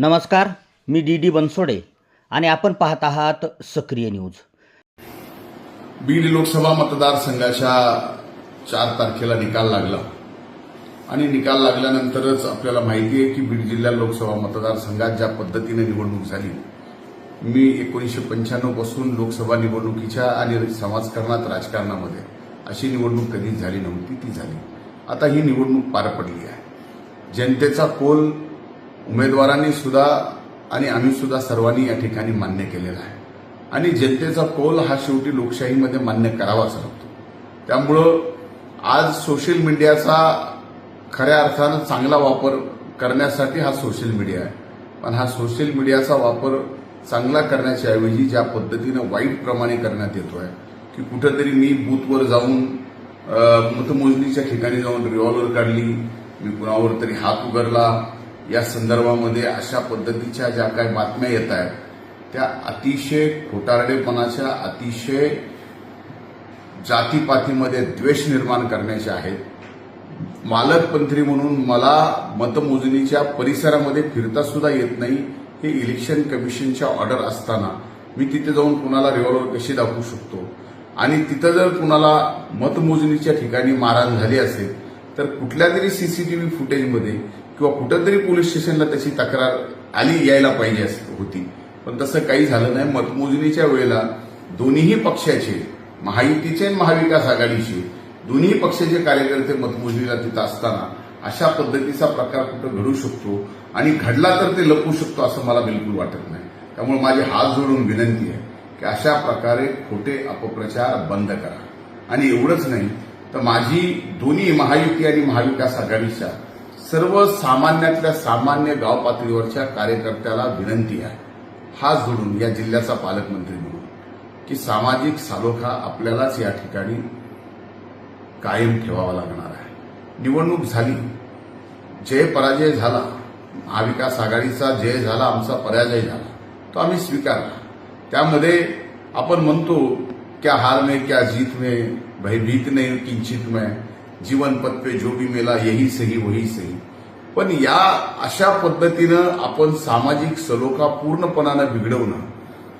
नमस्कार, मी डी बनसोडे आणि आपण पाहत आहात सक्रिय न्यूज। बीड लोकसभा मतदारसंघाच्या 4 तारखेला निकाल लागला आणि निकाल लागल्यानंतरच आपल्याला माहिती आहे की बीड जिल्हा लोकसभा मतदारसंघात ज्या पद्धतीने निवडणूक झाली, मी 1995 पासून लोकसभा निवडणुकीच्या आणि समाजकारणात राजकारणामध्ये अशी निवडणूक कधीच झाली नव्हती, ती झाली। आता ही निवडणूक पार पडली आहे। जनतेचा कौल उमेदवारांनी सुद्धा आणि आम्ही सुद्धा सर्वांनी या ठिकाणी मान्य केलेला आहे आणि जनतेचा कौल हा शेवटी लोकशाहीमध्ये मान्य करावाच लागतो। त्यामुळं आज सोशल मीडियाचा खऱ्या अर्थानं चांगला वापर करण्यासाठी हा सोशल मीडिया आहे, पण हा सोशल मीडियाचा वापर चांगला करण्याच्या ऐवजी ज्या पद्धतीनं वाईट प्रमाणे करण्यात येतोय की कुठेतरी मी बूथवर जाऊन मतमोजणीच्या ठिकाणी जाऊन रिव्हॉल्वर काढली, मी कुणावर तरी हात उगारला, या संदर्भामध्ये अशा पद्धतीच्या ज्या काही बातम्या येत आहेत त्या अतिशय खोटारडेपणाच्या, अतिशय जातीपातीमध्ये द्वेष निर्माण करण्याच्या आहेत। मालकमंत्री म्हणून मला मतमोजणीच्या परिसरामध्ये फिरता सुद्धा येत नाही, हे इलेक्शन कमिशनच्या ऑर्डर असताना मी तिथे जाऊन कुणाला रिव्हॉल्वर कशी दाखवू शकतो? आणि तिथं जर कुणाला मतमोजणीच्या ठिकाणी मारहाण झाली असेल तर कुठल्या तरी सीसीटीव्ही फुटेजमध्ये किंवा कुठेतरी पोलीस स्टेशनला त्याची तक्रार यायला पाहिजे होती, पण तसं काही झालं नाही। मतमोजणीच्या वेळेला दोन्ही पक्षाचे, महायुतीचे आणि महाविकास आघाडीचे दोन्ही पक्षाचे कार्यकर्ते मतमोजणीला तिथं असताना अशा पद्धतीचा प्रकार कुठं घडू शकतो आणि घडला तर ते लपवू शकतो असं मला बिलकुल वाटत नाही। त्यामुळे माझी हात जोडून विनंती आहे की अशा प्रकारे खोटे अपप्रचार बंद करा। आणि एवढंच नाही तर माझी दोन्ही महायुती आणि महाविकास आघाडीच्या सर्व सामान्यातल्या सामान्य गाव पातळीवरच्या कार्यकर्त्याला विनंती आहे, हात जोडून या जिल्ह्याचा पालकमंत्री म्हणून, की सामाजिक सलोखा आपल्यालाच या ठिकाणी कायम ठेवावा लागणार आहे। निवडणूक झाली, जय पराजय झाला, महाविकास आघाडीचा जय झाला, आमचा पराजय झाला, तो आम्ही स्वीकारला। त्यामध्ये आपण म्हणतो क्या हार में क्या जीत में, भयभीत नहीं किंचित में, जीवन पथ पे जो भी मिला यही सही वही सही। पण या अशा पद्धतीनं आपण सामाजिक सलोखा पूर्णपणानं बिघडवणं,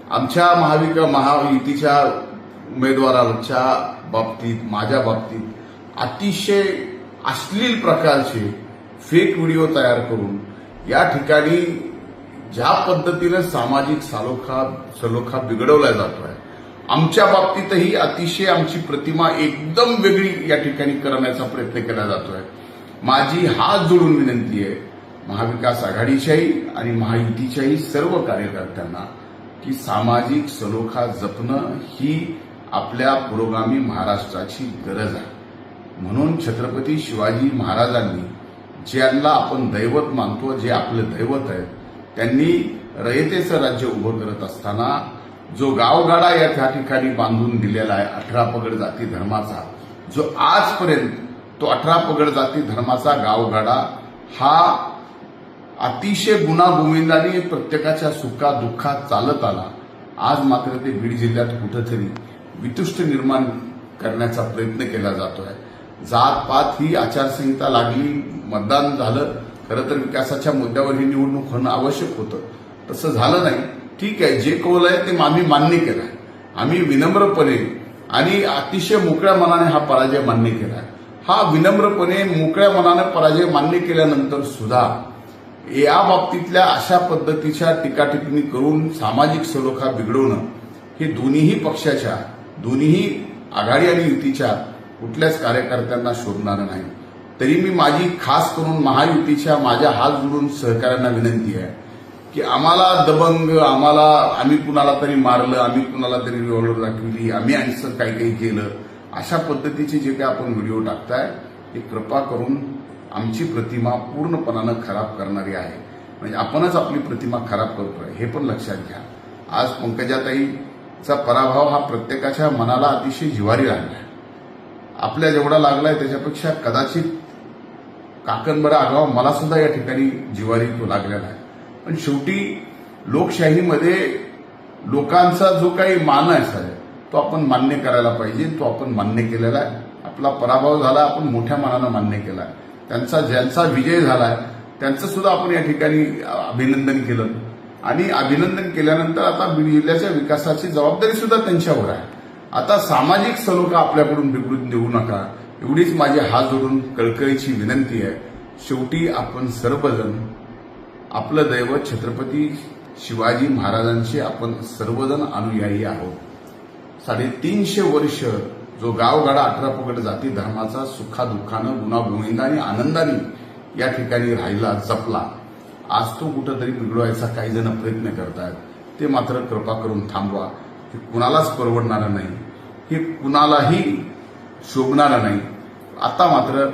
आमच्या महायुतीच्या उमेदवाराच्या बाबतीत, माझ्या बाबतीत अतिशय अश्लील प्रकारचे फेक व्हिडिओ तयार करून या ठिकाणी ज्या पद्धतीनं सामाजिक सलोखा बिघडवला जातोय, आमच्या बाबतीतही अतिशय आमची प्रतिमा एकदम वेगळी या ठिकाणी करण्याचा प्रयत्न केला जातोय। माझी हात जोडून विनंती आहे महाविकास आघाडीच्याही आणि महायुतीच्याही सर्व कार्यकर्त्यांना की सामाजिक सलोखा जपणं ही आपल्या पुरोगामी महाराष्ट्राची गरज आहे। म्हणून छत्रपती शिवाजी महाराजांनी ज्यांना आपण दैवत मानतो, जे आपलं दैवत आहे, त्यांनी रयतेचं राज्य उभं करत असताना जो गावगाडा या ठिकाणी बांधून दिलेला आहे 18 पगड जाती धर्माचा, जो आजपर्यंत तो 18 पगड जाती धर्माचा गावगाडा हा अतिशय गुणागोविंदाने प्रत्येकाच्या सुखा दुःखात चालत आला, आज मात्र ते बीड जिल्ह्यात कुठेतरी वितुष्ट निर्माण करण्याचा प्रयत्न केला जातोय। जातपात ही आचारसंहिता लागली, मतदान झालं, खरं तर विकासाच्या मुद्द्यावर ही निवडणूक होणं आवश्यक होतं, तसं झालं नाही। ठीक आहे, जे कौल आहे ते आम्ही मान्य केलं आहे, आम्ही विनम्रपणे आणि अतिशय मोकळ्या मनाने हा पराजय मान्य केला आहे। हा विनम्रपणे मोकळ्या मनाने पराजय मान्य केल्यानंतर सुद्धा या बाबतीतल्या अशा पद्धतीच्या टीकाटिप्पणी करून सामाजिक सलोखा बिघडवणं हे दोन्ही पक्षाच्या, दोन्ही आघाडी आणि युतीच्या कुठल्याच कार्यकर्त्यांना शोभणारं नाही। तरी मी माझी खास करून महायुतीच्या माझ्या हात जोडून सहकाऱ्यांना विनंती आहे की आम्हाला दबंग, आम्ही कुणाला तरी मारलं, आम्ही कुणाला तरी रिव्हॉल्वर दाखवली, आम्ही आणखी काही केलं, अशा पद्धतीचे जे काही आपण व्हिडिओ टाकताय हे कृपा करून आमची प्रतिमा पूर्णपणानं खराब करणारी आहे। म्हणजे आपणच आपली प्रतिमा खराब करतोय हे पण लक्षात घ्या। आज पंकजाताईचा पराभव हा प्रत्येकाच्या मनाला अतिशय जिव्हारी लागलाय, आपल्या जेवढा लागलाय त्याच्यापेक्षा कदाचित काकणबरा आगाव मला सुद्धा या ठिकाणी जिव्हारी तो लागलेला आहे। पण शेवटी लोकशाहीमध्ये लोकांचा जो काही मानस आहे तो आपण मान्य करायला पाहिजे, तो आपण मान्य केलेला आहे। आपला पराभव झाला, आपण मोठ्या मनानं मान्य केला आहे। ज्यांचा विजय झालाय त्यांचं सुद्धा आपण या ठिकाणी अभिनंदन केलं आणि अभिनंदन केल्यानंतर आता बीड जिल्ह्याच्या विकासाची जबाबदारी सुद्धा त्यांच्यावर आहे. आता सामाजिक सलोखा आपल्याकडून बिघडून देऊ नका एवढीच माझी हात जोडून कळकळीची विनंती आहे. शेवटी आपण सर्वजण आपलं दैवत छत्रपती शिवाजी महाराजांचे आपण सर्वजण अनुयायी आहोत. 350 वर्ष जो गावगाडा 18 पगड जाती धर्माचा सुखादुःखानं गुणागोविंदा आणि आनंदाने या ठिकाणी राहिला जपला, आज तो कुठंतरी बिघडवायचा काही जण प्रयत्न करतात. ते मात्र कृपा करून थांबवा. हे कुणालाच परवडणारं नाही, हे कुणालाही शोभणारं नाही. आता मात्र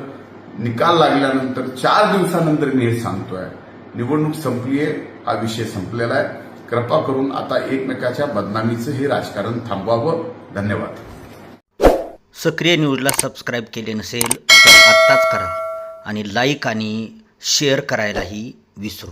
निकाल लागल्यानंतर 4 दिवसानंतर मी हे सांगतोय, निवडणूक संपलीये, हा विषय संपलेला आहे. कृपा करून आता एकमेकाच्या बदनामीचं हे राजकारण थांबवावं. धन्यवाद. सक्रिय न्यूजला सबस्क्राईब केले नसेल तर आत्ताच करा आणि लाईक आणि शेअर करायलाही विसरू